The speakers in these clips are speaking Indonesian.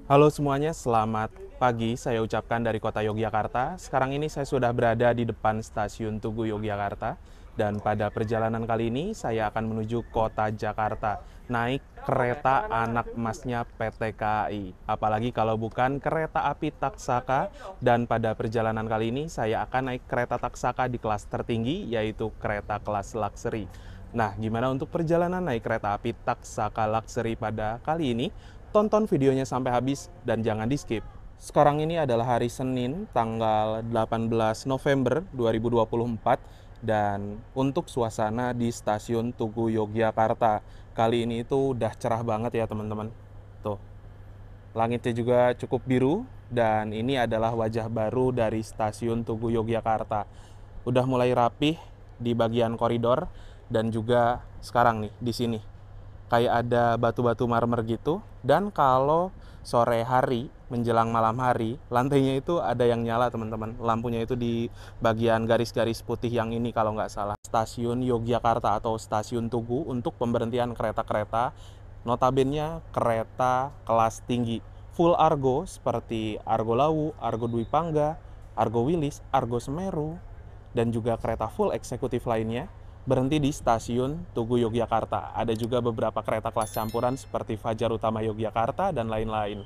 Halo semuanya, selamat pagi. Saya ucapkan dari kota Yogyakarta. Sekarang ini saya sudah berada di depan stasiun Tugu Yogyakarta. Dan pada perjalanan kali ini saya akan menuju kota Jakarta. Naik kereta anak emasnya PT KAI. Apalagi kalau bukan kereta api Taksaka. Dan pada perjalanan kali ini saya akan naik kereta Taksaka di kelas tertinggi, yaitu kereta kelas Luxury. Nah, gimana untuk perjalanan naik kereta api Taksaka Luxury pada kali ini? Tonton videonya sampai habis dan jangan di-skip. Sekarang ini adalah hari Senin, tanggal 18 November 2024, dan untuk suasana di stasiun Tugu Yogyakarta kali ini itu udah cerah banget ya teman-teman. Tuh, langitnya juga cukup biru, dan ini adalah wajah baru dari stasiun Tugu Yogyakarta. Udah mulai rapih di bagian koridor, dan juga sekarang nih di sini kayak ada batu-batu marmer gitu. Dan kalau sore hari menjelang malam hari, lantainya itu ada yang nyala teman-teman. Lampunya itu di bagian garis-garis putih yang ini kalau nggak salah. Stasiun Yogyakarta atau stasiun Tugu untuk pemberhentian kereta-kereta, notabene kereta kelas tinggi. Full Argo seperti Argo Lawu, Argo Dwi Pangga, Argo Wilis, Argo Semeru, dan juga kereta full eksekutif lainnya berhenti di stasiun Tugu Yogyakarta. Ada juga beberapa kereta kelas campuran seperti Fajar Utama Yogyakarta dan lain-lain.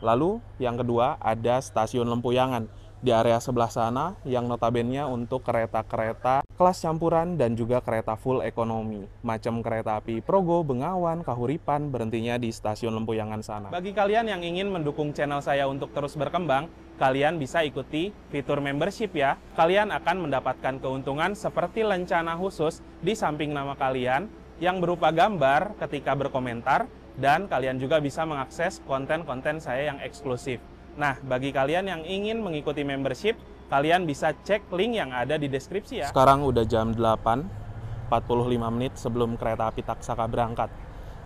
Lalu yang kedua ada stasiun Lempuyangan di area sebelah sana yang notabene untuk kereta-kereta kelas campuran dan juga kereta full ekonomi. Macam kereta api Progo, Bengawan, Kahuripan berhentinya di stasiun Lempuyangan sana. Bagi kalian yang ingin mendukung channel saya untuk terus berkembang, kalian bisa ikuti fitur membership ya. Kalian akan mendapatkan keuntungan seperti lencana khusus di samping nama kalian yang berupa gambar ketika berkomentar, dan kalian juga bisa mengakses konten-konten saya yang eksklusif. Nah, bagi kalian yang ingin mengikuti membership, kalian bisa cek link yang ada di deskripsi ya. Sekarang udah jam 8.45 menit sebelum kereta api Taksaka berangkat.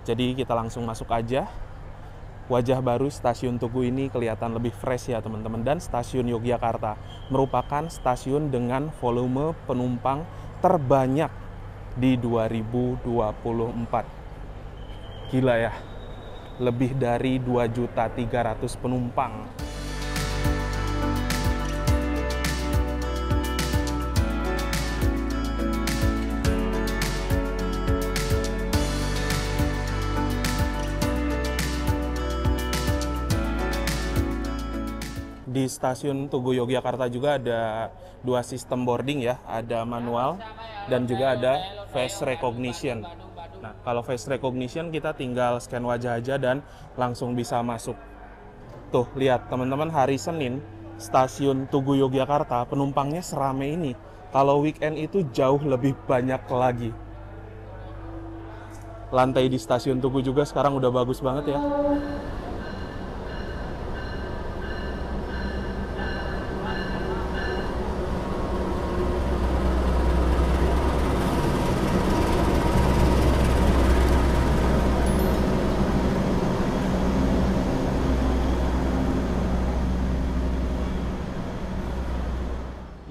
Jadi kita langsung masuk aja. Wajah baru stasiun Tugu ini kelihatan lebih fresh ya teman-teman. Dan stasiun Yogyakarta merupakan stasiun dengan volume penumpang terbanyak di 2024. Gila ya, lebih dari 2.300.000 penumpang. Di stasiun Tugu Yogyakarta juga ada dua sistem boarding ya, ada manual dan juga ada face recognition. Nah, kalau face recognition kita tinggal scan wajah aja dan langsung bisa masuk. Tuh, lihat teman-teman, hari Senin stasiun Tugu Yogyakarta penumpangnya seramai ini. Kalau weekend itu jauh lebih banyak lagi. Lantai di stasiun Tugu juga sekarang udah bagus banget ya.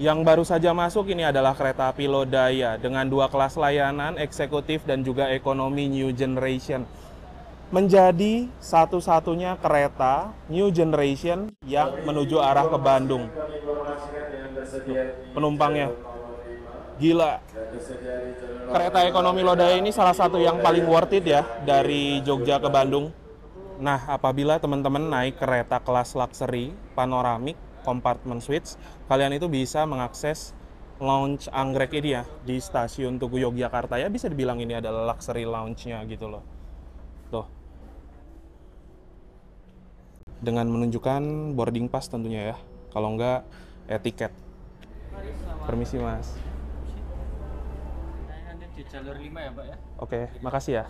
Yang baru saja masuk ini adalah kereta api Lodaya dengan dua kelas layanan, eksekutif dan juga ekonomi New Generation. Menjadi satu-satunya kereta New Generation yang menuju arah ke Bandung. Penumpangnya gila. Kereta ekonomi Lodaya ini salah satu yang paling worth it ya dari Jogja ke Bandung. Nah, apabila teman-teman naik kereta kelas luxury panoramik compartment suites, kalian itu bisa mengakses lounge anggrek ini ya di stasiun Tugu Yogyakarta ya. Bisa dibilang ini adalah luxury lounge-nya gitu loh. Tuh. Dengan menunjukkan boarding pass tentunya ya. Kalau enggak, tiket. Permisi Mas. Di jalur 5 ya, Mbak ya? Oke, makasih ya.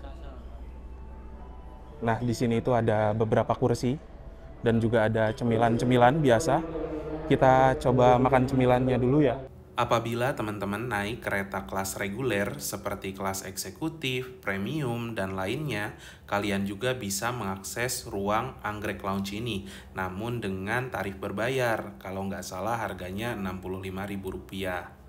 Nah, di sini itu ada beberapa kursi dan juga ada cemilan-cemilan biasa. Kita coba makan cemilannya dulu ya. Apabila teman-teman naik kereta kelas reguler seperti kelas eksekutif, premium, dan lainnya, kalian juga bisa mengakses ruang anggrek lounge ini, namun dengan tarif berbayar. Kalau nggak salah harganya Rp65.000.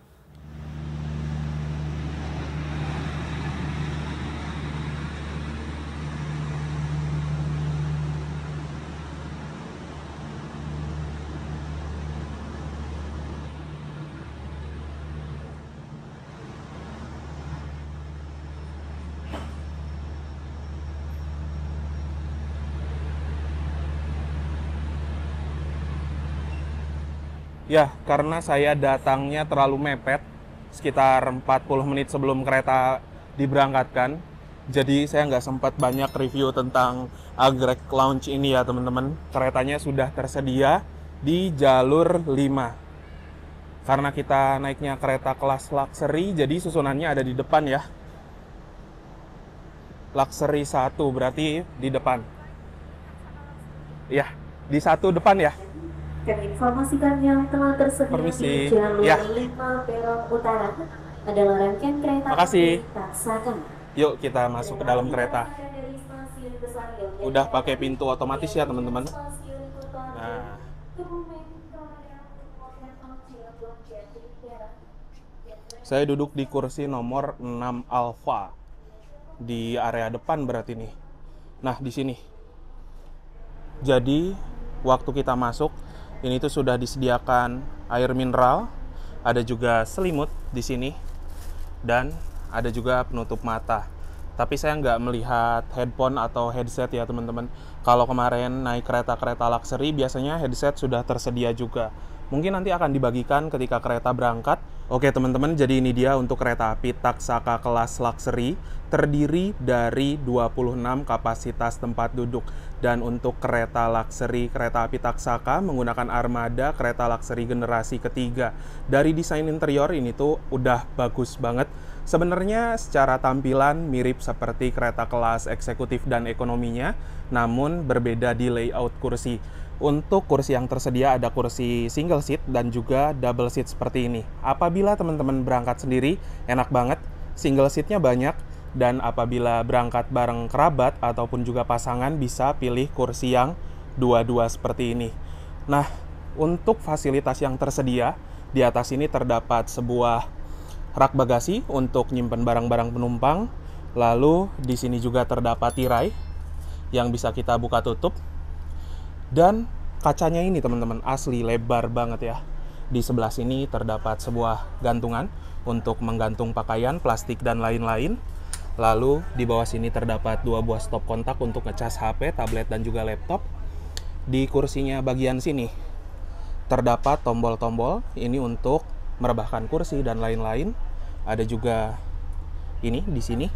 Ya, karena saya datangnya terlalu mepet, sekitar 40 menit sebelum kereta diberangkatkan. Jadi saya nggak sempat banyak review tentang Agrek Lounge ini ya teman-teman. Keretanya sudah tersedia di jalur 5. Karena kita naiknya kereta kelas luxury, jadi susunannya ada di depan ya. Luxury 1 berarti di depan. Ya, di 1 depan ya. Kami informasikan yang telah tersedia Permisi. di jalur Ya. 5 peron utara adalah rangkaian kereta Makasih. api Taksaka. Yuk kita masuk ke dalam kereta. Dari stasiun Besar Yogyakarta, Udah pakai pintu otomatis ya teman-teman. stasiun Kota Nah, Kebumen, Kemudian Monumen Cirebon, Jatinegara. saya duduk di kursi nomor 6 Alpha di area depan berarti nih. Nah, di sini. Jadi, waktu kita masuk, ini tuh sudah disediakan air mineral, ada juga selimut di sini, dan ada juga penutup mata. Tapi saya nggak melihat headphone atau headset ya teman-teman. Kalau kemarin naik kereta-kereta luxury, biasanya headset sudah tersedia juga. Mungkin nanti akan dibagikan ketika kereta berangkat. Oke teman-teman, jadi ini dia untuk kereta api Taksaka kelas luxury. Terdiri dari 26 kapasitas tempat duduk. Dan untuk kereta luxury, kereta api Taksaka menggunakan armada kereta luxury generasi ketiga. Dari desain interior ini tuh udah bagus banget. Sebenarnya secara tampilan mirip seperti kereta kelas eksekutif dan ekonominya, namun berbeda di layout kursi. Untuk kursi yang tersedia ada kursi single seat dan juga double seat seperti ini. Apabila teman-teman berangkat sendiri, enak banget, single seatnya banyak, dan apabila berangkat bareng kerabat ataupun juga pasangan bisa pilih kursi yang dua-dua seperti ini. Nah, untuk fasilitas yang tersedia, di atas ini terdapat sebuah rak bagasi untuk nyimpen barang-barang penumpang. Lalu di sini juga terdapat tirai yang bisa kita buka tutup. Dan kacanya ini teman-teman asli lebar banget ya. Di sebelah sini terdapat sebuah gantungan untuk menggantung pakaian, plastik dan lain-lain. Lalu di bawah sini terdapat 2 buah stop kontak untuk ngecas HP, tablet dan juga laptop. Di kursinya bagian sini terdapat tombol-tombol ini untuk merebahkan kursi dan lain-lain. Ada juga ini di sini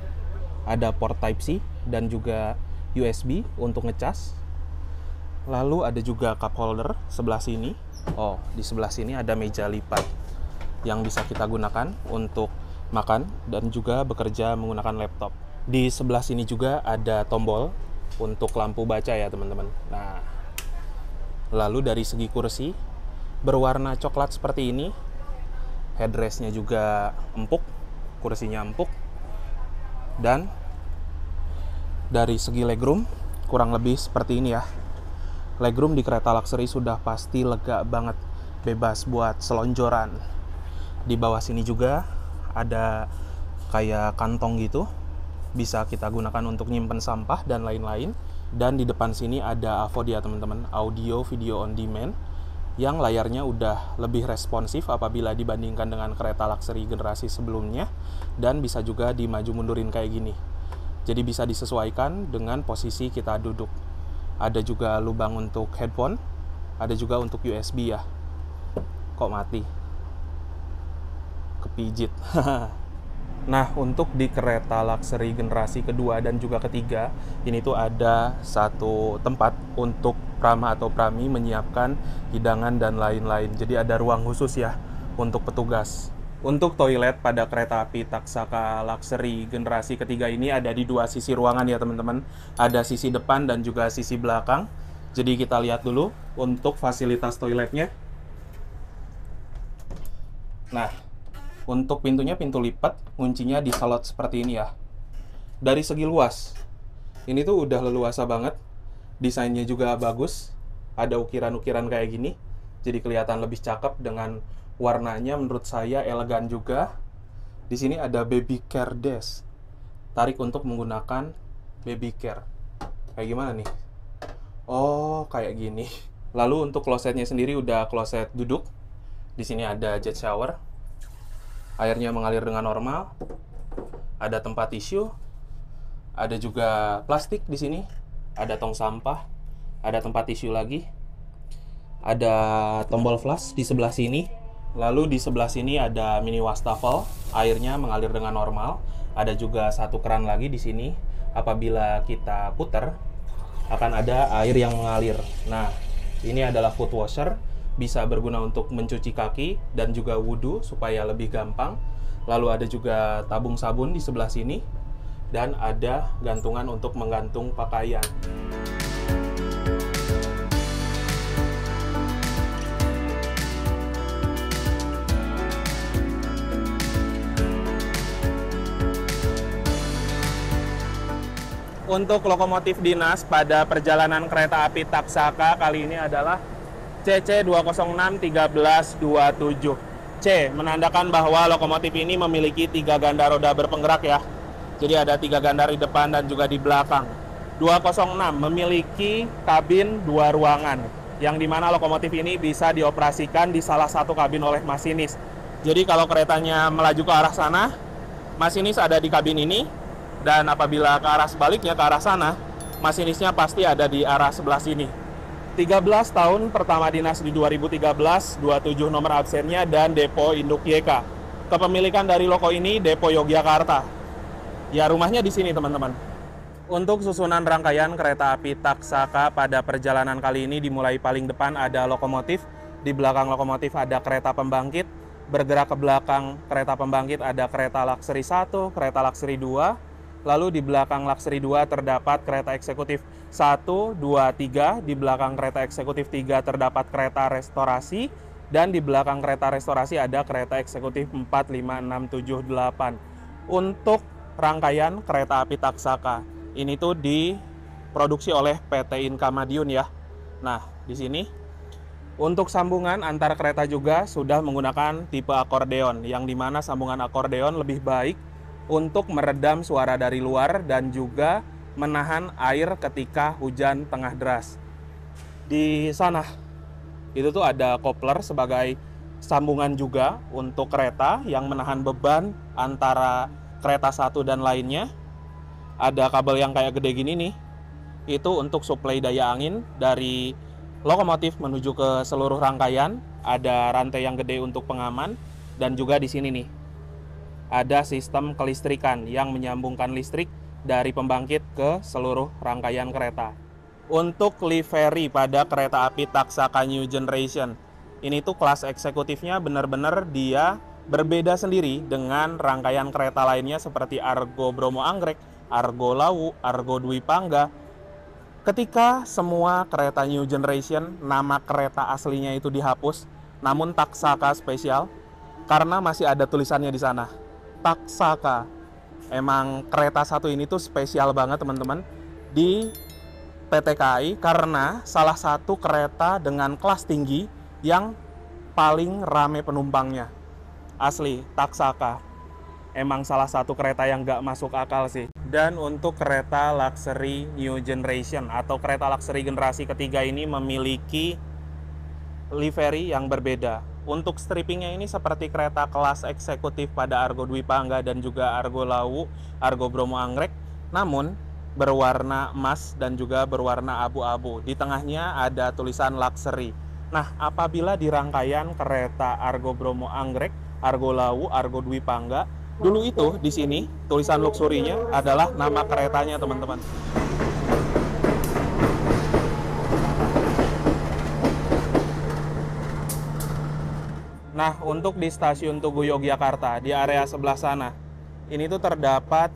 ada port Type C dan juga USB untuk ngecas. Lalu ada juga cup holder sebelah sini. Oh, di sebelah sini ada meja lipat yang bisa kita gunakan untuk makan dan juga bekerja menggunakan laptop. Di sebelah sini juga ada tombol untuk lampu baca ya teman-teman. Nah, lalu dari segi kursi berwarna coklat seperti ini. Headrestnya juga empuk, kursinya empuk. Dan dari segi legroom kurang lebih seperti ini ya. Legroom di kereta luxury sudah pasti lega banget, bebas buat selonjoran. Di bawah sini juga ada kayak kantong gitu, bisa kita gunakan untuk nyimpen sampah dan lain-lain. Dan di depan sini ada AVOD ya teman-teman, audio video on demand, yang layarnya udah lebih responsif apabila dibandingkan dengan kereta luxury generasi sebelumnya, dan bisa juga dimaju mundurin kayak gini. Jadi bisa disesuaikan dengan posisi kita duduk. Ada juga lubang untuk headphone, ada juga untuk USB ya. Kok mati? Kepijit. Nah, untuk di kereta luxury generasi kedua dan juga ketiga, ini tuh ada satu tempat untuk prama atau prami menyiapkan hidangan dan lain-lain. Jadi ada ruang khusus ya untuk petugas. Untuk toilet pada kereta api Taksaka luxury generasi ketiga ini ada di 2 sisi ruangan ya teman-teman. Ada sisi depan dan juga sisi belakang. Jadi kita lihat dulu untuk fasilitas toiletnya. Nah, untuk pintunya pintu lipat, kuncinya di slot seperti ini ya. Dari segi luas, ini tuh udah leluasa banget. Desainnya juga bagus, ada ukiran-ukiran kayak gini. Jadi kelihatan lebih cakep dengan warnanya, menurut saya elegan juga. Di sini ada baby care desk. Tarik untuk menggunakan baby care. Kayak gimana nih? Oh, kayak gini. Lalu untuk klosetnya sendiri udah kloset duduk. Di sini ada jet shower. Airnya mengalir dengan normal. Ada tempat tisu. Ada juga plastik di sini. Ada tong sampah. Ada tempat tisu lagi. Ada tombol flush di sebelah sini. Lalu di sebelah sini ada mini wastafel, airnya mengalir dengan normal. Ada juga satu keran lagi di sini. Apabila kita putar, akan ada air yang mengalir. Nah, ini adalah foot washer, bisa berguna untuk mencuci kaki dan juga wudhu supaya lebih gampang. Lalu ada juga tabung sabun di sebelah sini, dan ada gantungan untuk menggantung pakaian. Untuk lokomotif dinas pada perjalanan kereta api Taksaka kali ini adalah CC206-1327. C menandakan bahwa lokomotif ini memiliki 3 ganda roda berpenggerak ya. Jadi ada 3 ganda di depan dan juga di belakang. 206 memiliki kabin 2 ruangan, yang dimana lokomotif ini bisa dioperasikan di salah satu kabin oleh masinis. Jadi kalau keretanya melaju ke arah sana, masinis ada di kabin ini. Dan apabila ke arah sebaliknya, ke arah sana, masinisnya pasti ada di arah sebelah sini. 13 tahun pertama dinas di 2013, 27 nomor absennya, dan depo induk YK. Kepemilikan dari loko ini Depo Yogyakarta. Ya, rumahnya di sini teman-teman. Untuk susunan rangkaian kereta api Taksaka pada perjalanan kali ini dimulai paling depan ada lokomotif. Di belakang lokomotif ada kereta pembangkit. Bergerak ke belakang kereta pembangkit ada kereta Lakseri 1, kereta Lakseri 2. Lalu di belakang Lakseri 2 terdapat kereta eksekutif 1, 2, 3. Di belakang kereta eksekutif 3 terdapat kereta restorasi. Dan di belakang kereta restorasi ada kereta eksekutif 4, 5, 6, 7, 8. Untuk rangkaian kereta api Taksaka, ini tuh diproduksi oleh PT Inka Madiun ya. Nah, di sini untuk sambungan antar kereta juga sudah menggunakan tipe akordeon, yang dimana sambungan akordeon lebih baik untuk meredam suara dari luar dan juga menahan air ketika hujan tengah deras. Di sana itu tuh ada kopler sebagai sambungan juga untuk kereta yang menahan beban antara kereta satu dan lainnya. Ada kabel yang kayak gede gini nih, itu untuk suplai daya angin dari lokomotif menuju ke seluruh rangkaian. Ada rantai yang gede untuk pengaman, dan juga di sini nih ada sistem kelistrikan yang menyambungkan listrik dari pembangkit ke seluruh rangkaian kereta. Untuk livery pada kereta api Taksaka New Generation, ini tuh kelas eksekutifnya benar-benar dia berbeda sendiri dengan rangkaian kereta lainnya seperti Argo Bromo Anggrek, Argo Lawu, Argo Dwi Pangga. Ketika semua kereta New Generation, nama kereta aslinya itu dihapus, namun Taksaka spesial karena masih ada tulisannya di sana. Taksaka. Emang kereta satu ini tuh spesial banget teman-teman di PT KAI karena salah satu kereta dengan kelas tinggi yang paling rame penumpangnya. Asli, Taksaka. Emang salah satu kereta yang gak masuk akal sih. Dan untuk kereta Luxury New Generation atau kereta Luxury generasi ketiga ini memiliki livery yang berbeda. Untuk strippingnya ini seperti kereta kelas eksekutif pada Argo Dwi Pangga dan juga Argo Lawu, Argo Bromo Anggrek, namun berwarna emas dan juga berwarna abu-abu. Di tengahnya ada tulisan Luxury. Nah, apabila di rangkaian kereta Argo Bromo Anggrek, Argo Lawu, Argo Dwi Pangga, dulu itu di sini tulisan luxury-nya adalah nama keretanya teman-teman. Nah, untuk di stasiun Tugu Yogyakarta, di area sebelah sana, ini tuh terdapat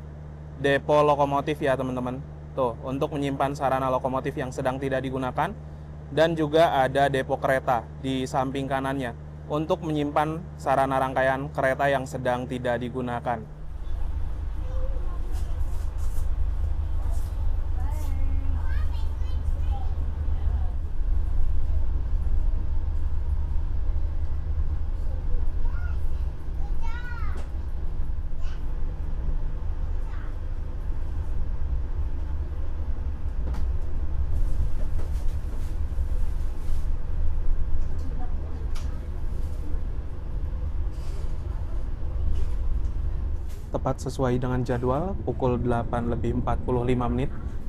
depo lokomotif ya teman-teman. Tuh, untuk menyimpan sarana lokomotif yang sedang tidak digunakan. Dan juga ada depo kereta di samping kanannya, untuk menyimpan sarana rangkaian kereta yang sedang tidak digunakan. Tepat sesuai dengan jadwal, pukul 8:45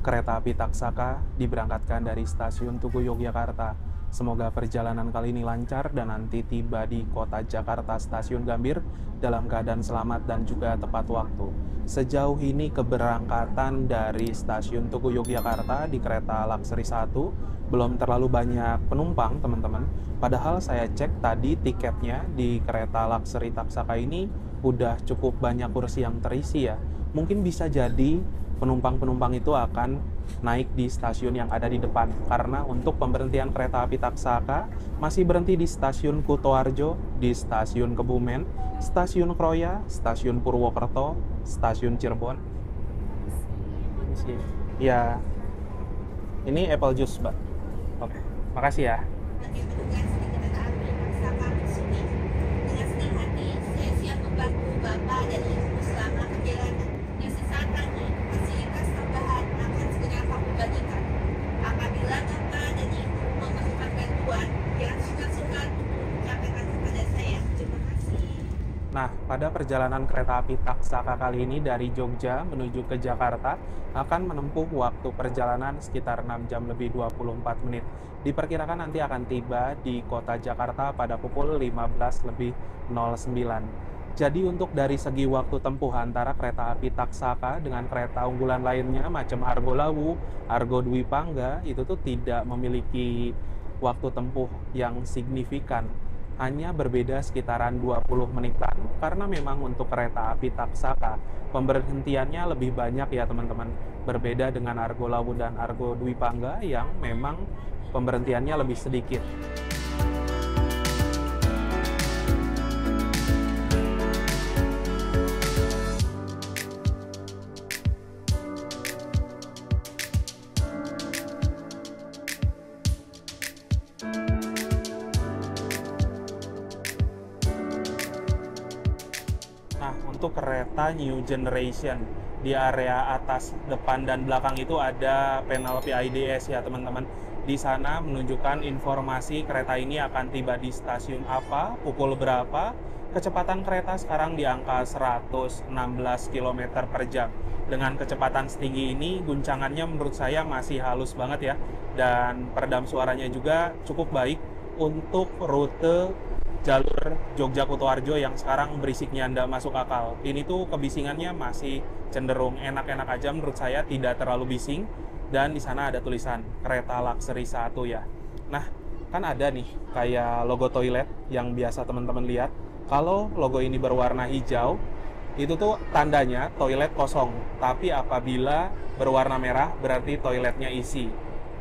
kereta api Taksaka diberangkatkan dari stasiun Tugu Yogyakarta. Semoga perjalanan kali ini lancar dan nanti tiba di kota Jakarta Stasiun Gambir dalam keadaan selamat dan juga tepat waktu. Sejauh ini keberangkatan dari Stasiun Tugu Yogyakarta di kereta Luxury 1 belum terlalu banyak penumpang, teman-teman. Padahal saya cek tadi tiketnya di kereta Luxury Taksaka ini udah cukup banyak kursi yang terisi ya. Mungkin bisa jadi penumpang-penumpang itu akan naik di stasiun yang ada di depan, karena untuk pemberhentian kereta api Taksaka masih berhenti di stasiun Kutoarjo, di stasiun Kebumen, stasiun Kroya, stasiun Purwokerto, stasiun Cirebon. Ya, ini apple juice, Mbak. Oke, makasih ya. Bapak dan Ibu selama perjalanan. Yang sesaat lagi, fasilitas tambahan akan segera kami bagikan. Apabila Bapak dan Ibu memerlukan bantuan, jangan sungkan-sungkan untuk menyampaikan kepada saya. Terima kasih. Nah, pada perjalanan kereta api Taksaka kali ini dari Jogja menuju ke Jakarta akan menempuh waktu perjalanan sekitar 6 jam lebih 24 menit. Diperkirakan nanti akan tiba di kota Jakarta pada pukul 15:09. Jadi untuk dari segi waktu tempuh antara kereta api Taksaka dengan kereta unggulan lainnya macam Argo Lawu, Argo Dwi Pangga itu tuh tidak memiliki waktu tempuh yang signifikan. Hanya berbeda sekitaran 20 menitan karena memang untuk kereta api Taksaka pemberhentiannya lebih banyak ya teman-teman. Berbeda dengan Argo Lawu dan Argo Dwi Pangga yang memang pemberhentiannya lebih sedikit. Nah, untuk kereta New Generation di area atas, depan, dan belakang itu ada panel PIDS ya teman-teman. Di sana menunjukkan informasi kereta ini akan tiba di stasiun apa, pukul berapa. Kecepatan kereta sekarang di angka 116 km per jam. Dengan kecepatan setinggi ini, guncangannya menurut saya masih halus banget ya. Dan peredam suaranya juga cukup baik untuk rute jalur Jogja Kutoarjo yang sekarang berisiknya ndak masuk akal. Ini tuh kebisingannya masih cenderung enak-enak aja menurut saya, tidak terlalu bising. Dan di sana ada tulisan kereta Luxury 1 ya. Nah, kan ada nih kayak logo toilet yang biasa teman-teman lihat. Kalau logo ini berwarna hijau, itu tuh tandanya toilet kosong. Tapi apabila berwarna merah berarti toiletnya isi.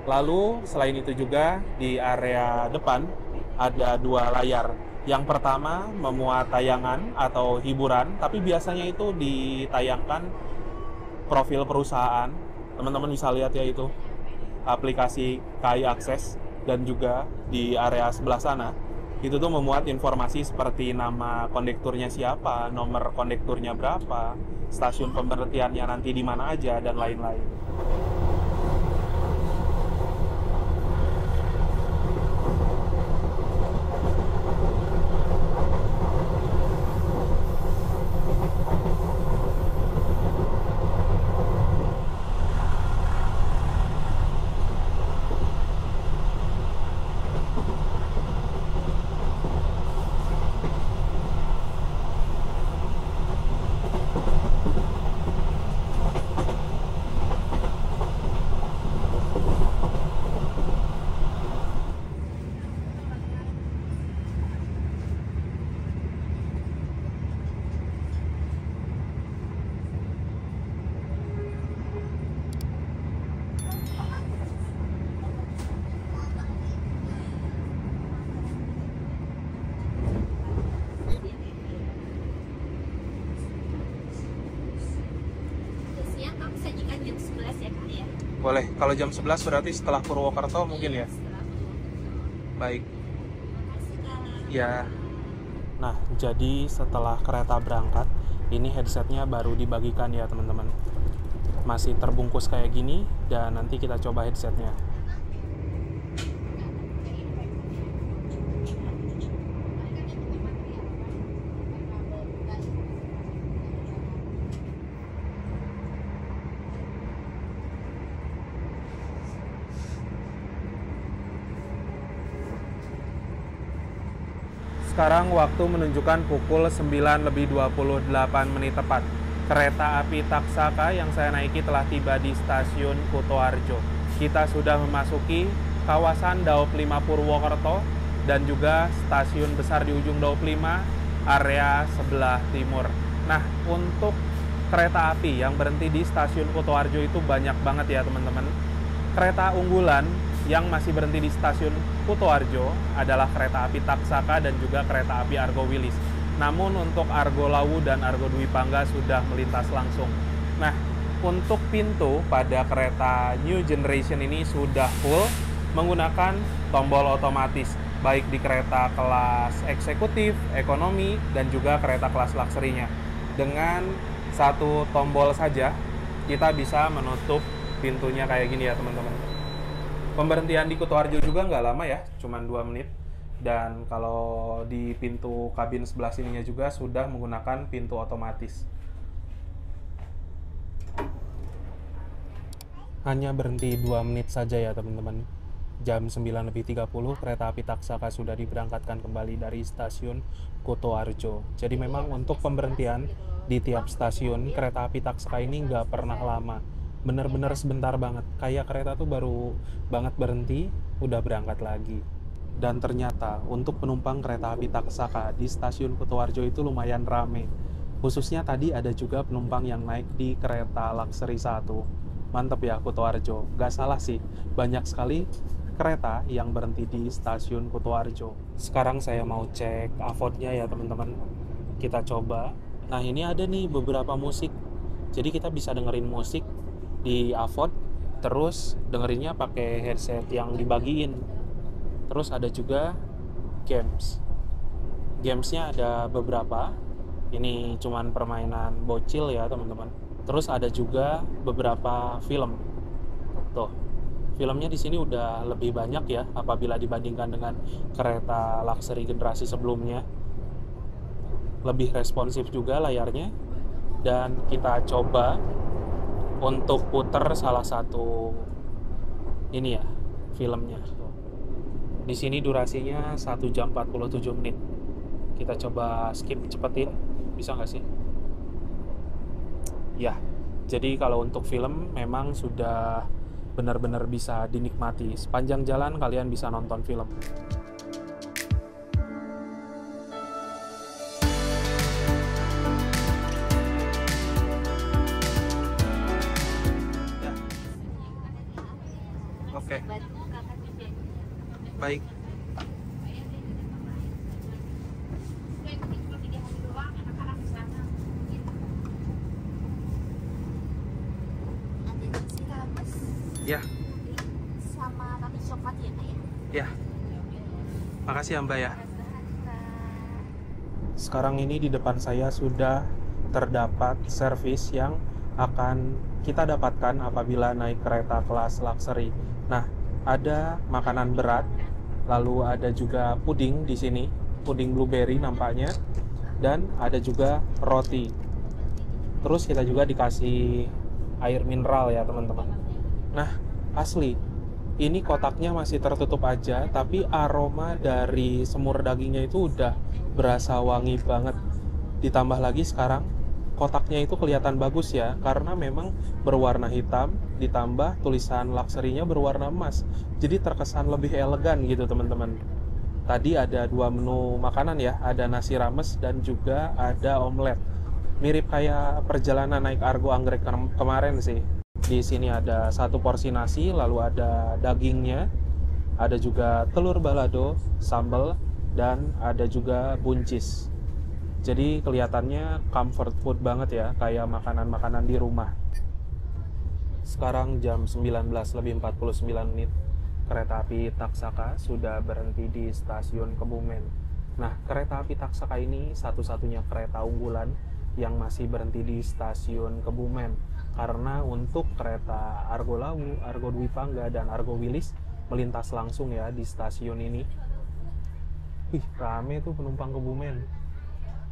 Lalu selain itu juga di area depan ada dua layar. Yang pertama memuat tayangan atau hiburan, tapi biasanya itu ditayangkan profil perusahaan. Teman-teman bisa lihat ya itu aplikasi KAI Akses, dan juga di area sebelah sana itu tuh memuat informasi seperti nama kondekturnya siapa, nomor kondekturnya berapa, stasiun pemberhentiannya nanti di mana aja, dan lain-lain. Boleh, kalau jam 11 berarti setelah Purwokerto mungkin ya? Baik. Ya. Nah, jadi setelah kereta berangkat, ini headsetnya baru dibagikan ya teman-teman. Masih terbungkus kayak gini, dan nanti kita coba headsetnya. Sekarang waktu menunjukkan pukul 9:28 tepat. Kereta api Taksaka yang saya naiki telah tiba di stasiun Kutoarjo. Kita sudah memasuki kawasan Daop 5 Purwokerto dan juga stasiun besar di ujung Daop 5, area sebelah timur. Nah, untuk kereta api yang berhenti di stasiun Kutoarjo itu banyak banget ya teman-teman. Kereta unggulan yang masih berhenti di stasiun Kutoarjo adalah kereta api Taksaka dan juga kereta api Argo Wilis. Namun untuk Argo Lawu dan Argo Dwi Pangga sudah melintas langsung. Nah, untuk pintu pada kereta New Generation ini sudah full menggunakan tombol otomatis, baik di kereta kelas eksekutif, ekonomi, dan juga kereta kelas luxury-nya. Dengan satu tombol saja, kita bisa menutup pintunya kayak gini ya teman-teman. Pemberhentian di Kutoarjo juga nggak lama ya, cuman 2 menit. Dan kalau di pintu kabin sebelah sininya juga sudah menggunakan pintu otomatis. Hanya berhenti 2 menit saja ya teman-teman. Jam 9:30 kereta api Taksaka sudah diberangkatkan kembali dari stasiun Kutoarjo. Jadi memang untuk pemberhentian di tiap stasiun kereta api Taksaka ini nggak pernah lama. Bener-bener sebentar banget. Kayak kereta tuh baru banget berhenti, udah berangkat lagi. Dan ternyata untuk penumpang kereta api Taksaka di stasiun Kutoarjo itu lumayan rame. Khususnya tadi ada juga penumpang yang naik di kereta Luxury 1. Mantep ya Kutoarjo, gak salah sih. Banyak sekali kereta yang berhenti di stasiun Kutoarjo. Sekarang saya mau cek AVOD-nya ya teman-teman. Kita coba. Nah ini ada nih beberapa musik. Jadi kita bisa dengerin musik di AVOD, terus dengerinnya pakai headset yang dibagiin. Terus ada juga games. Gamesnya ada beberapa. Ini cuman permainan bocil ya teman-teman. Terus ada juga beberapa film. Tuh, filmnya di sini udah lebih banyak ya apabila dibandingkan dengan kereta luxury generasi sebelumnya. Lebih responsif juga layarnya. Dan kita coba untuk puter salah satu ini ya filmnya. Di sini durasinya 1 jam 47 menit. Kita coba skip cepetin, bisa nggak sih? Ya, jadi kalau untuk film memang sudah benar-benar bisa dinikmati. Sepanjang jalan kalian bisa nonton film. Ya. Oke. Baik. Ya. Sama roti coklat ya Kak ya? Ya. Makasih ya Mbak ya. Sekarang ini di depan saya sudah terdapat servis yang akan kita dapatkan apabila naik kereta kelas luxury. Nah, ada makanan berat, lalu ada juga puding di sini, puding blueberry nampaknya, dan ada juga roti. Terus kita juga dikasih air mineral ya teman-teman. Nah, asli, ini kotaknya masih tertutup aja, tapi aroma dari semur dagingnya itu udah berasa wangi banget. Ditambah lagi sekarang, kotaknya itu kelihatan bagus ya, karena memang berwarna hitam, ditambah tulisan luxury-nya berwarna emas. Jadi terkesan lebih elegan gitu teman-teman. Tadi ada 2 menu makanan ya, ada nasi rames dan juga ada omelet. Mirip kayak perjalanan naik Argo Anggrek kemarin sih. Di sini ada 1 porsi nasi, lalu ada dagingnya, ada juga telur balado, sambal, dan ada juga buncis. Jadi kelihatannya comfort food banget ya, kayak makanan-makanan di rumah. Sekarang jam 19:49 menit. Kereta api Taksaka sudah berhenti di stasiun Kebumen. Nah, kereta api Taksaka ini satu-satunya kereta unggulan yang masih berhenti di stasiun Kebumen. Karena untuk kereta Argo Lawu, Argo Dwi Pangga, dan Argo Wilis melintas langsung ya di stasiun ini. Wih, rame tuh penumpang Kebumen.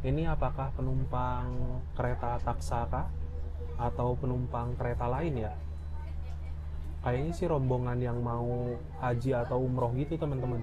Ini apakah penumpang kereta Taksaka atau penumpang kereta lain ya? Kayaknya sih rombongan yang mau haji atau umroh gitu teman-teman.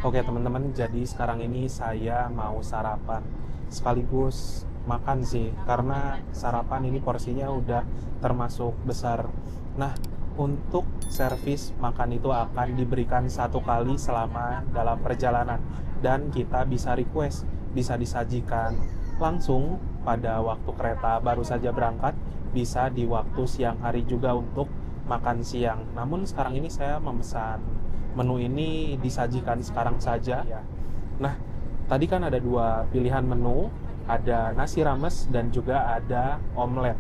Oke teman-teman, jadi sekarang ini saya mau sarapan sekaligus makan sih, karena sarapan ini porsinya udah termasuk besar. Nah, untuk servis makan itu akan diberikan satu kali selama dalam perjalanan, dan kita bisa request, bisa disajikan langsung pada waktu kereta baru saja berangkat, bisa di waktu siang hari juga untuk makan siang. Namun sekarang ini saya memesan menu ini disajikan sekarang saja ya. Nah, tadi kan ada dua pilihan menu, ada nasi rames dan juga ada omelet.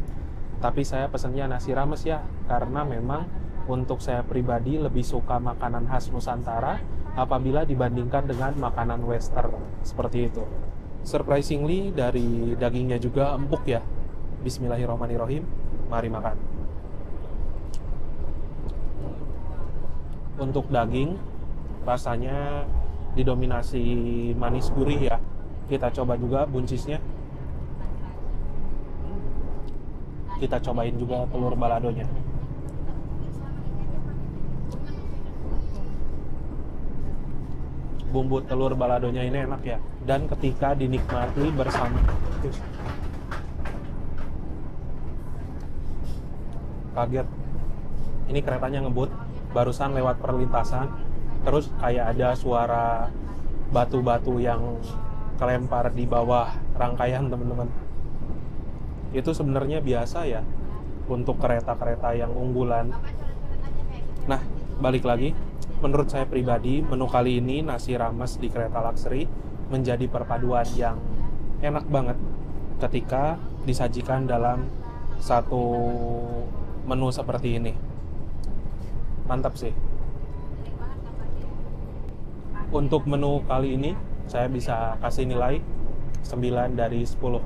Tapi saya pesennya nasi rames ya, karena memang untuk saya pribadi lebih suka makanan khas Nusantara apabila dibandingkan dengan makanan western seperti itu. Surprisingly dari dagingnya juga empuk ya. Bismillahirrahmanirrahim. Mari makan. Untuk daging, rasanya didominasi manis gurih ya. Kita coba juga buncisnya. Kita cobain juga telur baladonya. Bumbu telur baladonya ini enak ya. Dan ketika dinikmati bersama, kaget. Ini keretanya ngebut, barusan lewat perlintasan, terus kayak ada suara batu-batu yang kelempar di bawah rangkaian teman-teman. Itu sebenarnya biasa ya untuk kereta-kereta yang unggulan. Nah, balik lagi, menurut saya pribadi menu kali ini nasi rames di kereta luxury menjadi perpaduan yang enak banget ketika disajikan dalam satu menu seperti ini. Mantap sih. Untuk menu kali ini saya bisa kasih nilai 9 dari 10.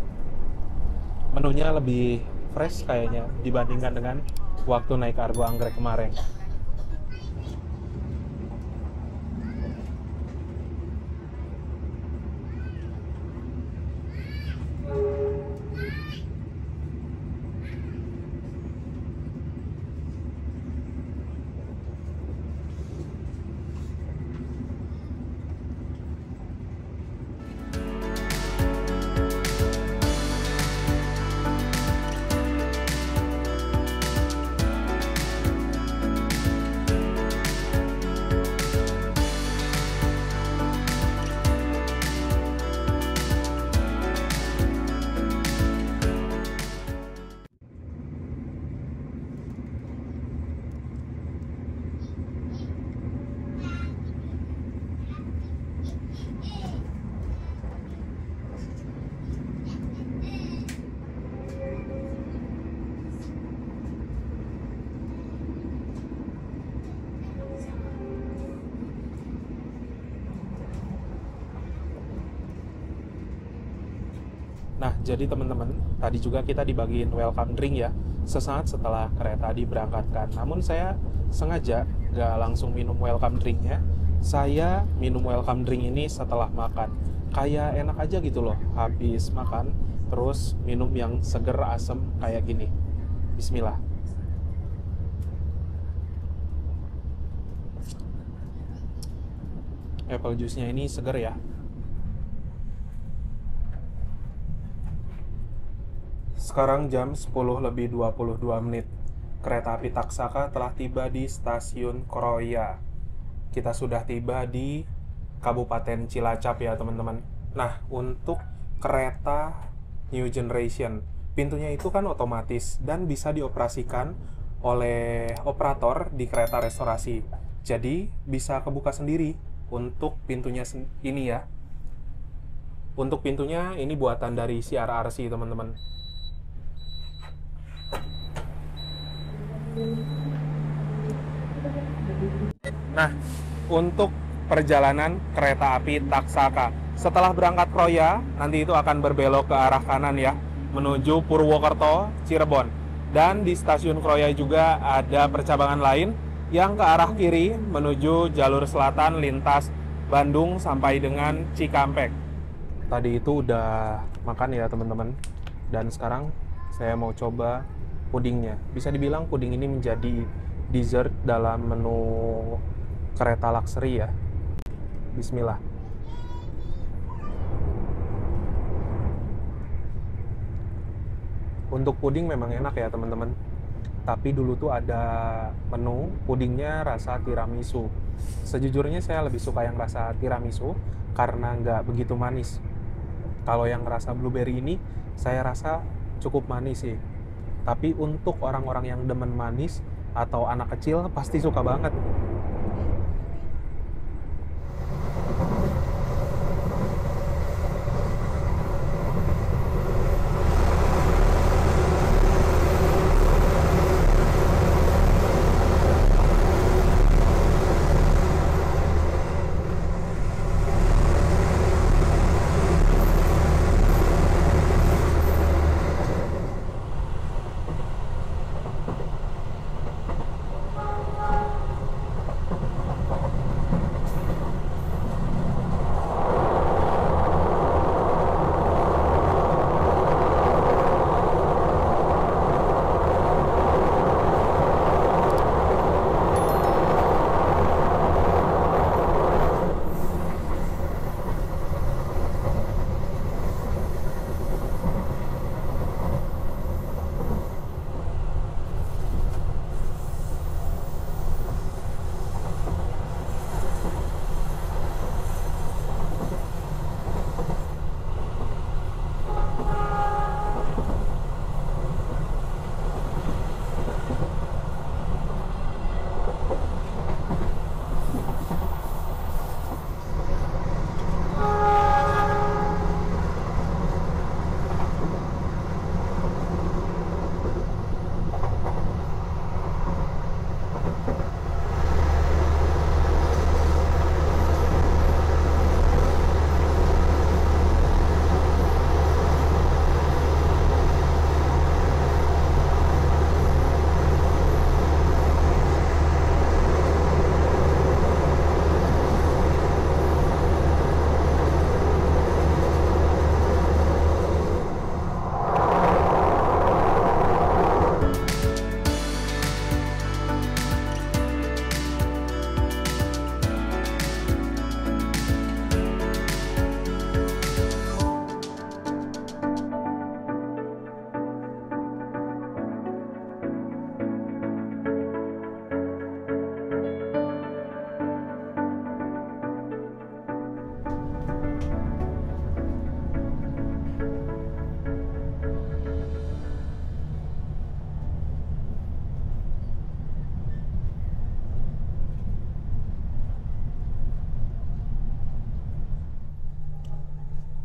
Menunya lebih fresh kayaknya dibandingkan dengan waktu naik Argo Anggrek kemarin. Nah, jadi teman-teman, tadi juga kita dibagiin welcome drink ya, sesaat setelah kereta diberangkatkan. Namun saya sengaja gak langsung minum welcome drinknya. Saya minum welcome drink ini setelah makan. Kayak enak aja gitu loh, habis makan, terus minum yang seger asem kayak gini. Bismillah. Apple juice-nya ini seger ya. Sekarang jam 10:22. Kereta api Taksaka telah tiba di stasiun Kroya. Kita sudah tiba di Kabupaten Cilacap ya teman-teman. Nah, untuk kereta New Generation, pintunya itu kan otomatis dan bisa dioperasikan oleh operator di kereta restorasi. Jadi bisa kebuka sendiri untuk pintunya ini ya. Untuk pintunya ini buatan dari CRRC teman-teman. Nah, untuk perjalanan kereta api Taksaka, setelah berangkat Kroya, nanti itu akan berbelok ke arah kanan ya, menuju Purwokerto, Cirebon. Dan di stasiun Kroya juga ada percabangan lain yang ke arah kiri menuju jalur selatan lintas Bandung sampai dengan Cikampek. Tadi itu udah makan ya teman-teman, dan sekarang saya mau coba pudingnya. Bisa dibilang puding ini menjadi dessert dalam menu kereta luxury ya. Bismillah. Untuk puding memang enak ya teman-teman. Tapi dulu tuh ada menu pudingnya rasa tiramisu. Sejujurnya saya lebih suka yang rasa tiramisu karena nggak begitu manis. Kalau yang rasa blueberry ini saya rasa cukup manis sih. Tapi untuk orang-orang yang demen manis atau anak kecil pasti suka banget.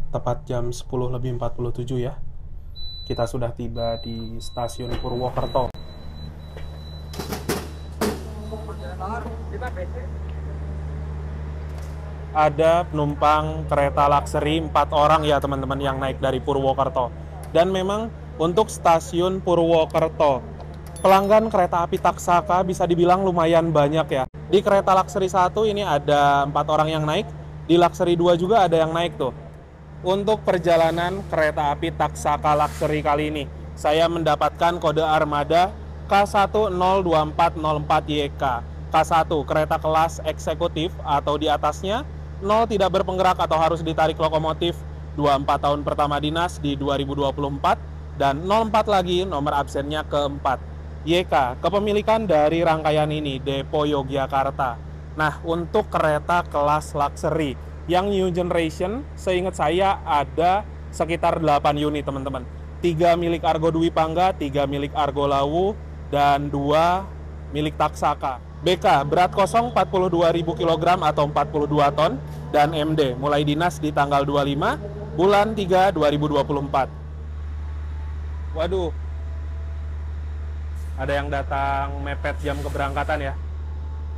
Tepat jam 10:47 ya. Kita sudah tiba di stasiun Purwokerto. Ada penumpang kereta luxury 4 orang ya teman-teman yang naik dari Purwokerto. Dan memang untuk stasiun Purwokerto, pelanggan kereta api Taksaka bisa dibilang lumayan banyak ya. Di kereta luxury 1 ini ada 4 orang yang naik, di luxury 2 juga ada yang naik tuh. Untuk perjalanan kereta api Taksaka Luxury kali ini, saya mendapatkan kode armada K1-02404YK. K1 kereta kelas eksekutif atau di atasnya, 0 tidak berpenggerak atau harus ditarik lokomotif, 24 tahun pertama dinas di 2024, dan 04 lagi nomor absennya keempat. YK, kepemilikan dari rangkaian ini, Depo Yogyakarta. Nah, untuk kereta kelas luxury yang new generation, seingat saya ada sekitar 8 unit teman-teman. 3 milik Argo Dwi Pangga, 3 milik Argo Lawu, dan 2 milik Taksaka. BK, berat kosong 42.000 kg atau 42 ton, dan MD, mulai dinas di tanggal 25, bulan 3, 2024. Waduh, ada yang datang mepet jam keberangkatan ya.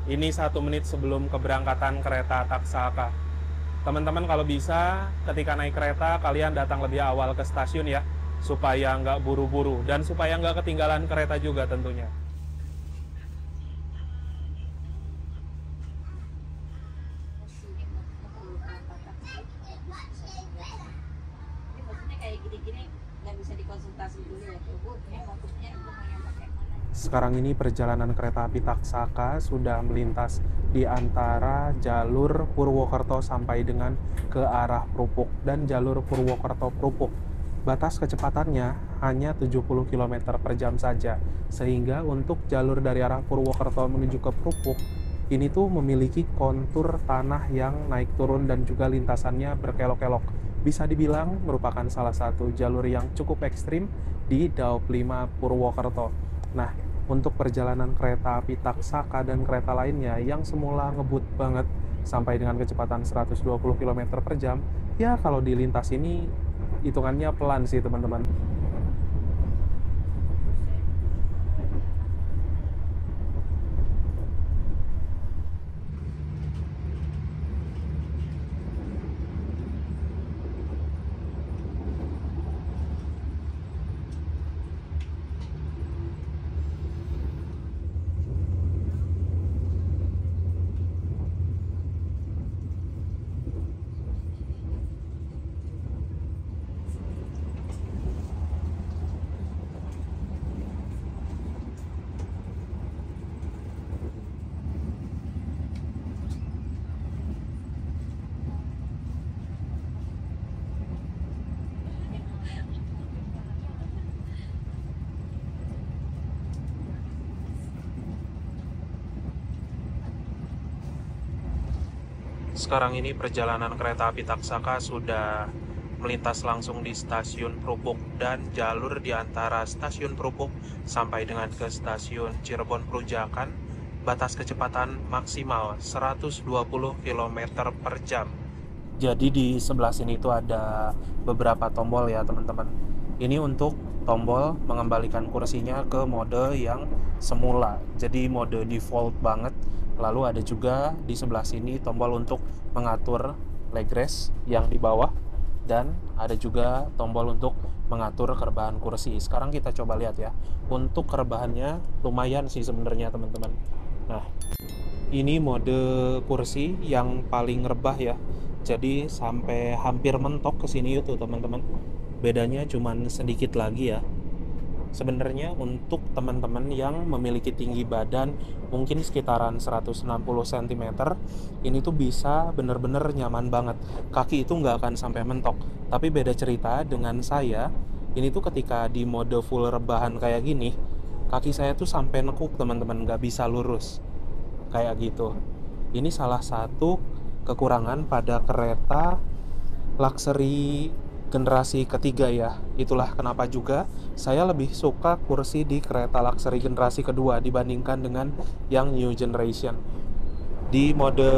Ini 1 menit sebelum keberangkatan kereta Taksaka. Teman-teman kalau bisa ketika naik kereta kalian datang lebih awal ke stasiun ya, supaya nggak buru-buru dan supaya nggak ketinggalan kereta juga tentunya. Sekarang ini perjalanan kereta api Taksaka sudah melintas di antara jalur Purwokerto sampai dengan ke arah Prupuk dan jalur Purwokerto-Prupuk. Batas kecepatannya hanya 70 km per jam saja, sehingga untuk jalur dari arah Purwokerto menuju ke Prupuk, ini tuh memiliki kontur tanah yang naik turun dan juga lintasannya berkelok-kelok. Bisa dibilang merupakan salah satu jalur yang cukup ekstrim di Daop 5 Purwokerto. Nah, untuk perjalanan kereta api Taksaka dan kereta lainnya yang semula ngebut banget sampai dengan kecepatan 120 km per jam, ya kalau di lintas ini hitungannya pelan sih teman-teman. Sekarang ini perjalanan kereta api Taksaka sudah melintas langsung di stasiun Prupuk dan jalur di antara stasiun Prupuk sampai dengan ke stasiun Cirebon Prujakan batas kecepatan maksimal 120 km per jam. Jadi di sebelah sini itu ada beberapa tombol ya teman-teman. Ini untuk tombol mengembalikan kursinya ke mode yang semula, jadi mode default banget. Lalu ada juga di sebelah sini tombol untuk mengatur leg rest yang di bawah, dan ada juga tombol untuk mengatur kerebahan kursi. Sekarang kita coba lihat ya. Untuk kerebahannya lumayan sih sebenarnya teman-teman. Nah, ini mode kursi yang paling rebah ya. Jadi sampai hampir mentok ke sini itu teman-teman. Bedanya cuman sedikit lagi ya. Sebenarnya untuk teman-teman yang memiliki tinggi badan mungkin sekitaran 160 cm, ini tuh bisa bener-bener nyaman banget. Kaki itu nggak akan sampai mentok. Tapi beda cerita dengan saya, ini tuh ketika di mode full rebahan kayak gini, kaki saya tuh sampai nekuk teman-teman, nggak bisa lurus. Kayak gitu. Ini salah satu kekurangan pada kereta luxury generasi ketiga ya. Itulah kenapa juga saya lebih suka kursi di kereta luxury generasi kedua dibandingkan dengan yang new generation. Di mode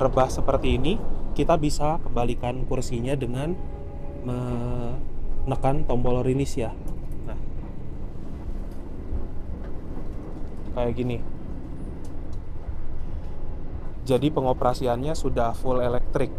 rebah seperti ini, kita bisa kembalikan kursinya dengan menekan tombol release ya. Nah, kayak gini. Jadi pengoperasiannya sudah full elektrik.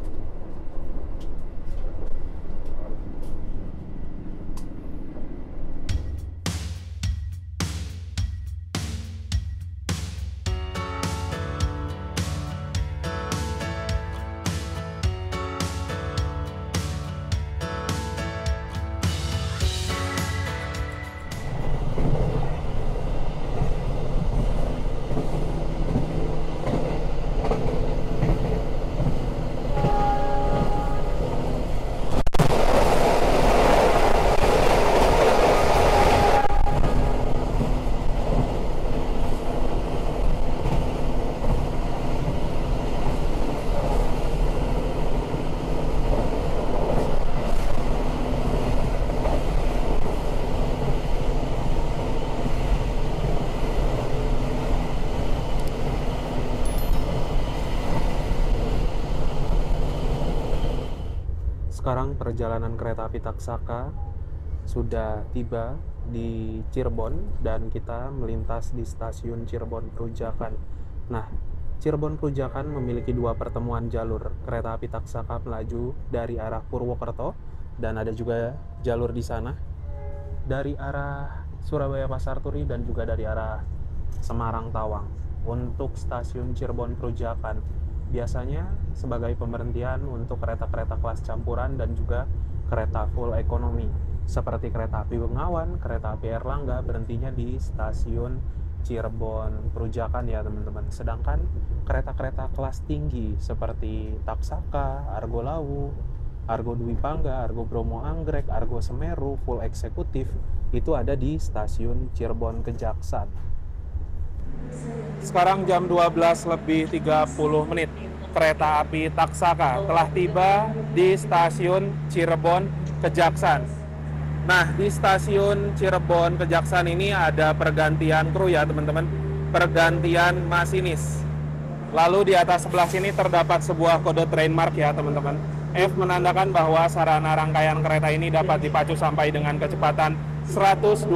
Sekarang perjalanan kereta api Taksaka sudah tiba di Cirebon dan kita melintas di stasiun Cirebon Prujakan. Nah, Cirebon Prujakan memiliki dua pertemuan jalur. Kereta api Taksaka melaju dari arah Purwokerto dan ada juga jalur di sana dari arah Surabaya Pasar Turi dan juga dari arah Semarang Tawang. Untuk stasiun Cirebon Prujakan biasanya sebagai pemberhentian untuk kereta-kereta kelas campuran dan juga kereta full ekonomi seperti kereta api Bengawan, kereta api Erlangga berhentinya di stasiun Cirebon Perujakan ya teman-teman. Sedangkan kereta-kereta kelas tinggi seperti Taksaka, Argo Lawu, Argo Dwi Pangga, Argo Bromo Anggrek, Argo Semeru, full eksekutif itu ada di stasiun Cirebon Kejaksan. Sekarang jam 12:30 menit. Kereta api Taksaka telah tiba di stasiun Cirebon Kejaksan. Nah, di stasiun Cirebon Kejaksan ini ada pergantian kru ya teman-teman, pergantian masinis. Lalu di atas sebelah sini terdapat sebuah kode train mark ya teman-teman. F menandakan bahwa sarana rangkaian kereta ini dapat dipacu sampai dengan kecepatan 120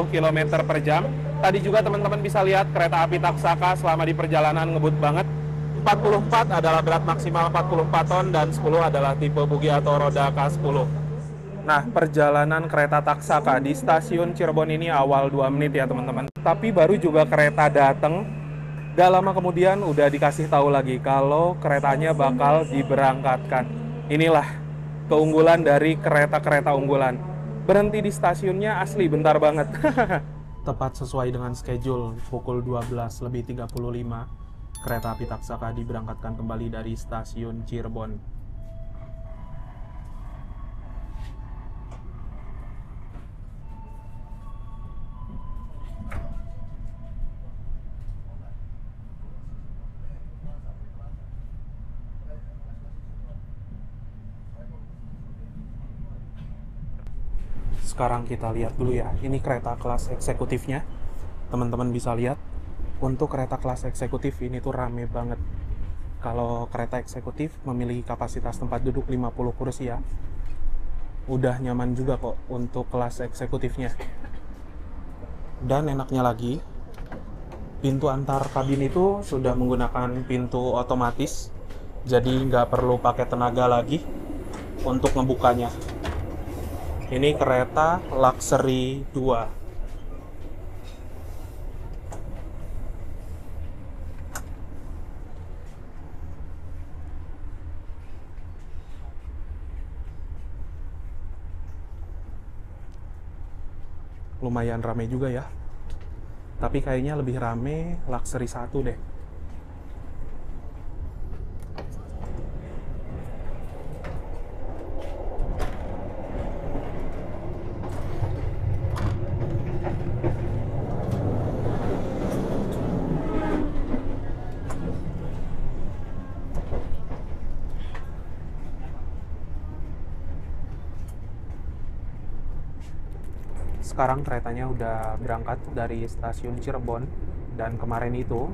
km per jam. Tadi juga teman-teman bisa lihat kereta api Taksaka selama di perjalanan ngebut banget. 44 adalah berat maksimal 44 ton dan 10 adalah tipe bugi atau roda K10. Nah, perjalanan kereta Taksaka di stasiun Cirebon ini awal 2 menit ya teman-teman. Tapi baru juga kereta datang, gak lama kemudian udah dikasih tahu lagi kalau keretanya bakal diberangkatkan. Inilah keunggulan dari kereta-kereta unggulan. Berhenti di stasiunnya asli bentar banget. Tepat sesuai dengan schedule pukul 12:35. Kereta api Taksaka diberangkatkan kembali dari stasiun Cirebon. Sekarang kita lihat dulu ya, ini kereta kelas eksekutifnya. Teman-teman bisa lihat. Untuk kereta kelas eksekutif ini tuh rame banget. Kalau kereta eksekutif memiliki kapasitas tempat duduk 50 kursi ya. Udah nyaman juga kok untuk kelas eksekutifnya. Dan enaknya lagi, pintu antar kabin itu sudah menggunakan pintu otomatis. Jadi nggak perlu pakai tenaga lagi untuk ngebukanya. Ini kereta Luxury 2. Lumayan rame juga ya. Tapi kayaknya lebih rame Luxury 1 deh. Sekarang keretanya udah berangkat dari stasiun Cirebon, dan kemarin itu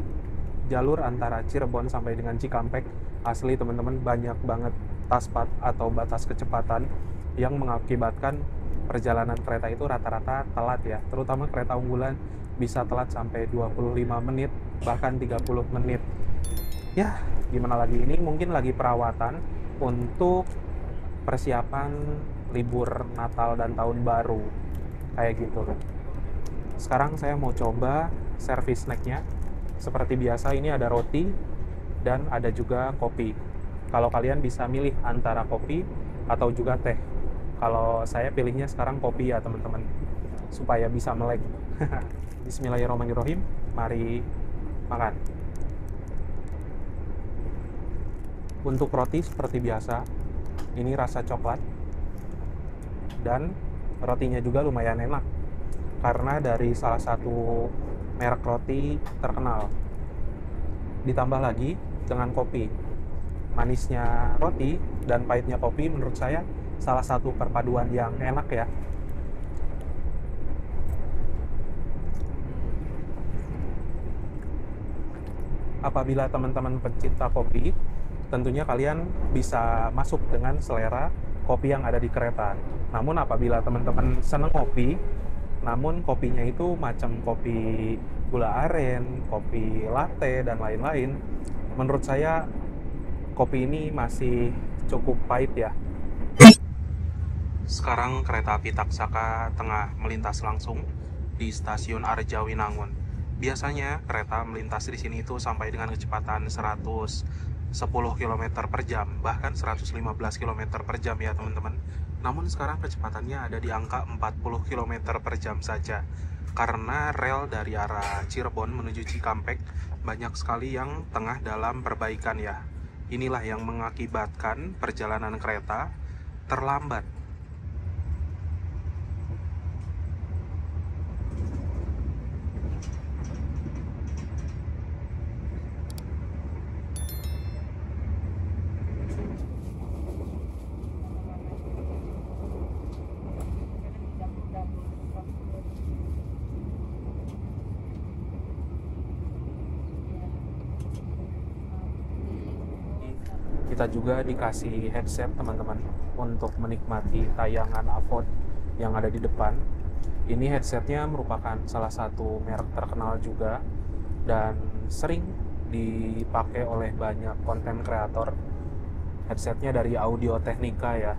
jalur antara Cirebon sampai dengan Cikampek asli teman-teman banyak banget taspat atau batas kecepatan yang mengakibatkan perjalanan kereta itu rata-rata telat ya, terutama kereta unggulan bisa telat sampai 25 menit bahkan 30 menit. Ya, gimana lagi, ini mungkin lagi perawatan untuk persiapan libur Natal dan Tahun Baru kayak gitu. Sekarang saya mau coba servis snacknya. Seperti biasa ini ada roti dan ada juga kopi. Kalau kalian bisa milih antara kopi atau juga teh. Kalau saya pilihnya sekarang kopi ya teman-teman, supaya bisa melek. Bismillahirrahmanirrahim. Mari makan. Untuk roti seperti biasa, ini rasa coklat. Dan rotinya juga lumayan enak karena dari salah satu merek roti terkenal. Ditambah lagi dengan kopi. Manisnya roti dan pahitnya kopi menurut saya salah satu perpaduan yang enak ya. Apabila teman-teman pecinta kopi, tentunya kalian bisa masuk dengan selera kopi yang ada di kereta. Namun apabila teman-teman seneng kopi, namun kopinya itu macam kopi gula aren, kopi latte, dan lain-lain, menurut saya kopi ini masih cukup pahit ya. Sekarang kereta api Taksaka tengah melintas langsung di stasiun Arjawinangun. Biasanya kereta melintas di sini itu sampai dengan kecepatan 110 km per jam, bahkan 115 km per jam ya teman-teman. Namun sekarang kecepatannya ada di angka 40 km per jam saja. karena rel dari arah Cirebon menuju Cikampek banyak sekali yang tengah dalam perbaikan ya. Inilah yang mengakibatkan perjalanan kereta terlambat. Kita juga dikasih headset teman-teman untuk menikmati tayangan AVOD yang ada di depan. Ini headsetnya merupakan salah satu merek terkenal juga dan sering dipakai oleh banyak konten kreator. Headsetnya dari Audio Technica ya.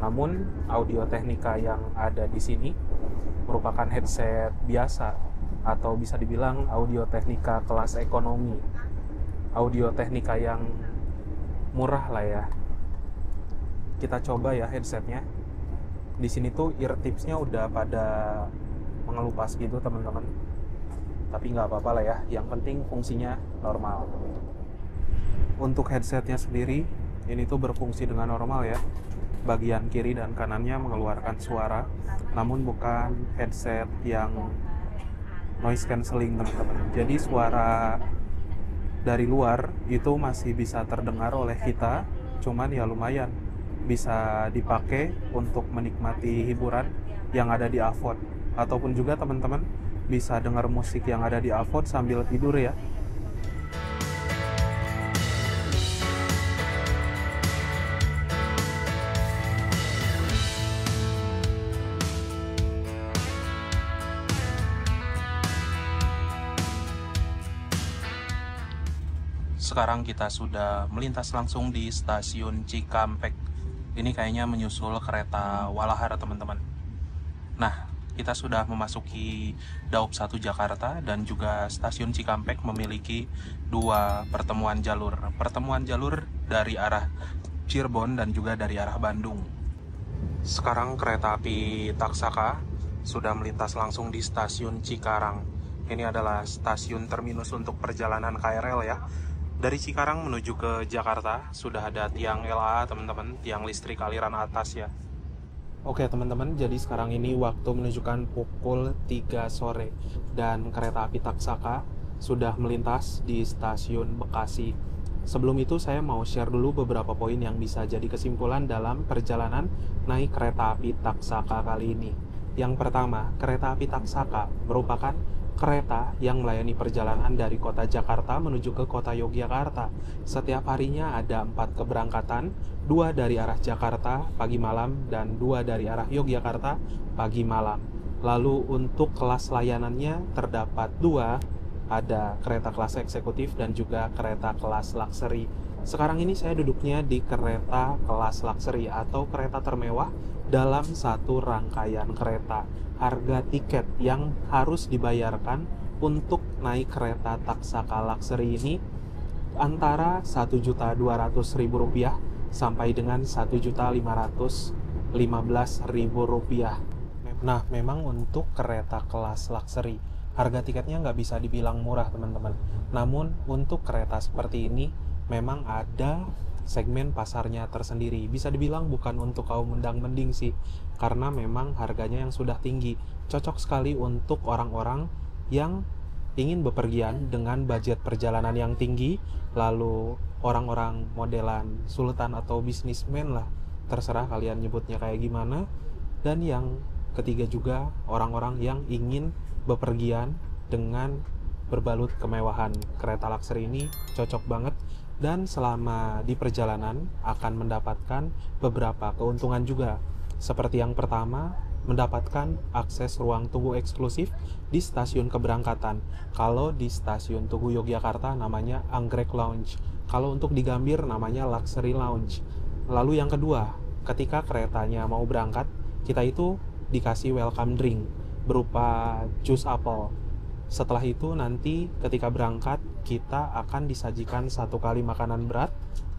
Namun Audio Technica yang ada di sini merupakan headset biasa atau bisa dibilang Audio Technica kelas ekonomi. Audio Technica yang murah lah ya. Kita coba ya headsetnya. Di sini tuh ear tipsnya udah pada mengelupas gitu teman-teman. Tapi nggak apa-apa lah ya. Yang penting fungsinya normal. Untuk headsetnya sendiri, ini tuh berfungsi dengan normal ya. Bagian kiri dan kanannya mengeluarkan suara, namun bukan headset yang noise cancelling teman-teman. Jadi suara dari luar itu masih bisa terdengar oleh kita, cuman ya lumayan bisa dipakai untuk menikmati hiburan yang ada di AVOD, ataupun juga teman-teman bisa dengar musik yang ada di AVOD sambil tidur ya. Sekarang kita sudah melintas langsung di stasiun Cikampek. Ini kayaknya menyusul kereta Walahar teman-teman. Nah, kita sudah memasuki Daop 1 Jakarta dan juga stasiun Cikampek memiliki dua pertemuan jalur. Pertemuan jalur dari arah Cirebon dan juga dari arah Bandung. Sekarang kereta api Taksaka sudah melintas langsung di stasiun Cikarang. Ini adalah stasiun terminus untuk perjalanan KRL ya. Dari Cikarang menuju ke Jakarta sudah ada tiang LA teman-teman, tiang listrik aliran atas ya. Oke teman-teman, jadi sekarang ini waktu menunjukkan pukul 3 sore dan kereta api Taksaka sudah melintas di stasiun Bekasi. Sebelum itu saya mau share dulu beberapa poin yang bisa jadi kesimpulan dalam perjalanan naik kereta api Taksaka kali ini. Yang pertama, kereta api Taksaka merupakan kereta yang melayani perjalanan dari kota Jakarta menuju ke kota Yogyakarta. Setiap harinya ada 4 keberangkatan, 2 dari arah Jakarta pagi malam dan 2 dari arah Yogyakarta pagi malam. Lalu untuk kelas layanannya terdapat 2, ada kereta kelas eksekutif dan juga kereta kelas luxury. Sekarang ini saya duduknya di kereta kelas luxury atau kereta termewah dalam satu rangkaian kereta. Harga tiket yang harus dibayarkan untuk naik kereta Taksaka Luxury ini antara Rp1.200.000 sampai dengan Rp1.515.000. Nah, memang untuk kereta kelas luxury, harga tiketnya nggak bisa dibilang murah teman-teman. Namun untuk kereta seperti ini memang ada segmen pasarnya tersendiri. Bisa dibilang bukan untuk kaum mendang-mending sih, karena memang harganya yang sudah tinggi. Cocok sekali untuk orang-orang yang ingin bepergian dengan budget perjalanan yang tinggi, lalu orang-orang modelan sultan atau bisnismen lah, terserah kalian nyebutnya kayak gimana. Dan yang ketiga juga orang-orang yang ingin bepergian dengan berbalut kemewahan. Kereta luxury ini cocok banget. Dan selama di perjalanan akan mendapatkan beberapa keuntungan juga. Seperti yang pertama, mendapatkan akses ruang tunggu eksklusif di stasiun keberangkatan. Kalau di stasiun Tugu Yogyakarta namanya Anggrek Lounge. Kalau untuk di Gambir namanya Luxury Lounge. Lalu yang kedua, ketika keretanya mau berangkat, kita itu dikasih welcome drink berupa jus apel. Setelah itu nanti ketika berangkat kita akan disajikan 1 kali makanan berat,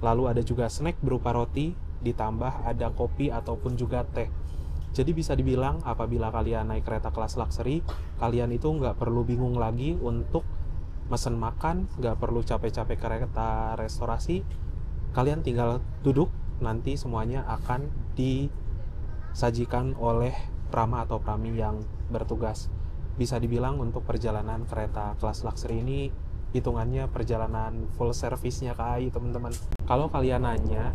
lalu ada juga snack berupa roti, ditambah ada kopi ataupun juga teh. Jadi bisa dibilang apabila kalian naik kereta kelas luxury, kalian itu nggak perlu bingung lagi untuk mesen makan, nggak perlu capek-capek kereta restorasi. Kalian tinggal duduk, nanti semuanya akan disajikan oleh prama atau prami yang bertugas. Bisa dibilang untuk perjalanan kereta kelas luxury ini hitungannya perjalanan full service-nya KAI, teman-teman. Kalau kalian nanya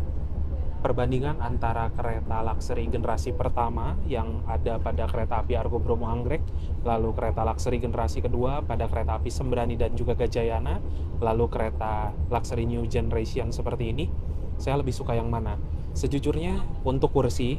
perbandingan antara kereta luxury generasi pertama yang ada pada kereta api Argo Bromo Anggrek, lalu kereta luxury generasi kedua pada kereta api Sembrani dan juga Gajayana, lalu kereta luxury new generation seperti ini, saya lebih suka yang mana? Sejujurnya untuk kursi,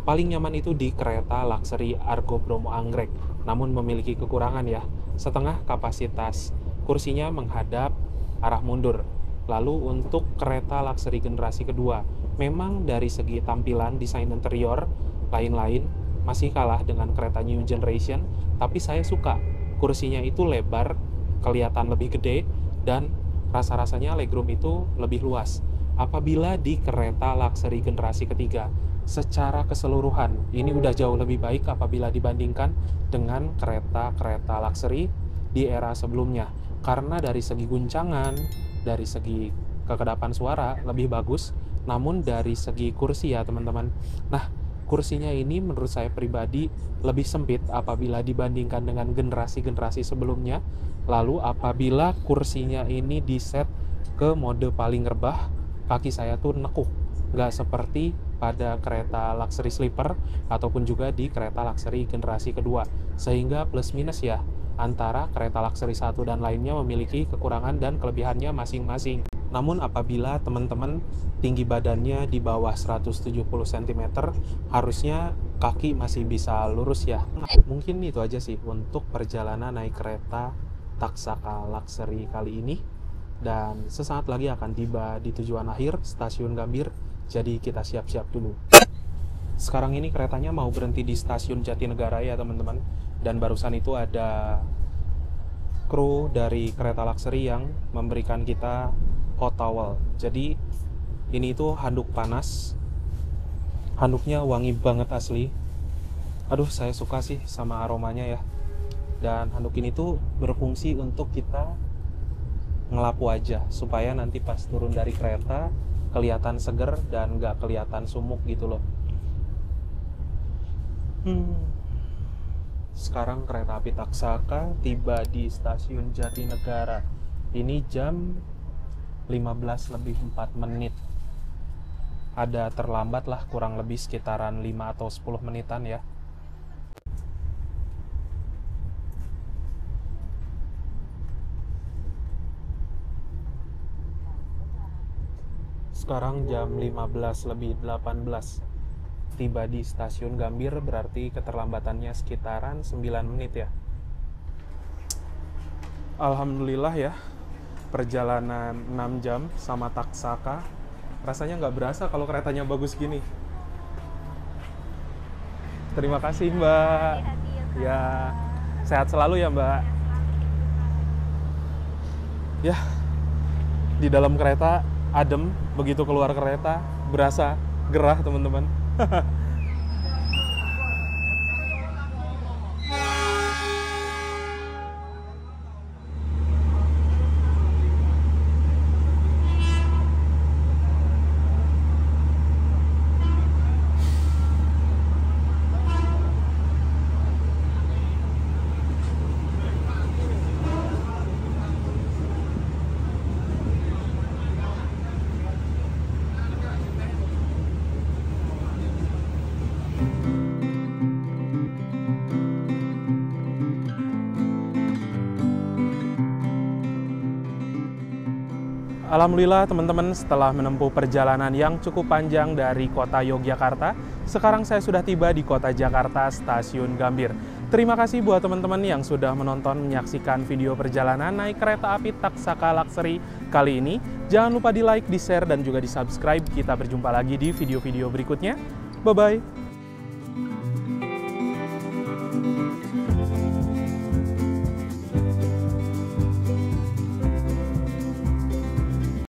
paling nyaman itu di kereta luxury Argo Bromo Anggrek, namun memiliki kekurangan ya, setengah kapasitas kursinya menghadap arah mundur. Lalu untuk kereta luxury generasi kedua, memang dari segi tampilan, desain interior, lain-lain masih kalah dengan kereta new generation, tapi saya suka kursinya itu lebar, kelihatan lebih gede, dan rasa-rasanya legroom itu lebih luas. Apabila di kereta luxury generasi ketiga, secara keseluruhan ini udah jauh lebih baik apabila dibandingkan dengan kereta-kereta luxury di era sebelumnya, karena dari segi guncangan, dari segi kekedapan suara lebih bagus, namun dari segi kursi ya teman-teman. Nah, kursinya ini menurut saya pribadi lebih sempit apabila dibandingkan dengan generasi-generasi sebelumnya. Lalu apabila kursinya ini diset ke mode paling rebah, kaki saya tuh nekuk, nggak seperti pada kereta luxury sleeper ataupun juga di kereta luxury generasi kedua. Sehingga plus minus ya, antara kereta luxury satu dan lainnya memiliki kekurangan dan kelebihannya masing-masing. Namun apabila teman-teman tinggi badannya di bawah 170 cm, harusnya kaki masih bisa lurus ya. Mungkin itu aja sih untuk perjalanan naik kereta Taksaka Luxury kali ini. Dan sesaat lagi akan tiba di tujuan akhir, Stasiun Gambir. Jadi kita siap-siap dulu. Sekarang ini keretanya mau berhenti di Stasiun Jatinegara ya teman-teman. Dan barusan itu ada kru dari kereta luxury yang memberikan kita hot towel. Jadi ini itu handuk panas. Handuknya wangi banget asli. Aduh, saya suka sih sama aromanya ya. Dan handuk ini tuh berfungsi untuk kita ngelap wajah supaya nanti pas turun dari kereta kelihatan seger dan nggak kelihatan sumuk gitu loh. Sekarang kereta api Taksaka tiba di Stasiun Jatinegara. Ini jam 15:04. Ada terlambat lah, kurang lebih sekitaran 5 atau 10 menitan ya. Sekarang jam 15:18. Tiba di Stasiun Gambir, berarti keterlambatannya sekitaran 9 menit ya. Alhamdulillah ya, perjalanan 6 jam sama Taksaka. Rasanya nggak berasa kalau keretanya bagus gini. Terima kasih Mbak. Ya, sehat selalu ya Mbak. Ya, di dalam kereta adem, begitu keluar kereta berasa gerah teman-teman. Alhamdulillah teman-teman, setelah menempuh perjalanan yang cukup panjang dari kota Yogyakarta, sekarang saya sudah tiba di kota Jakarta, Stasiun Gambir. Terima kasih buat teman-teman yang sudah menonton, menyaksikan video perjalanan naik kereta api Taksaka Luxury kali ini. Jangan lupa di like, di share, dan juga di subscribe. Kita berjumpa lagi di video-video berikutnya. Bye-bye!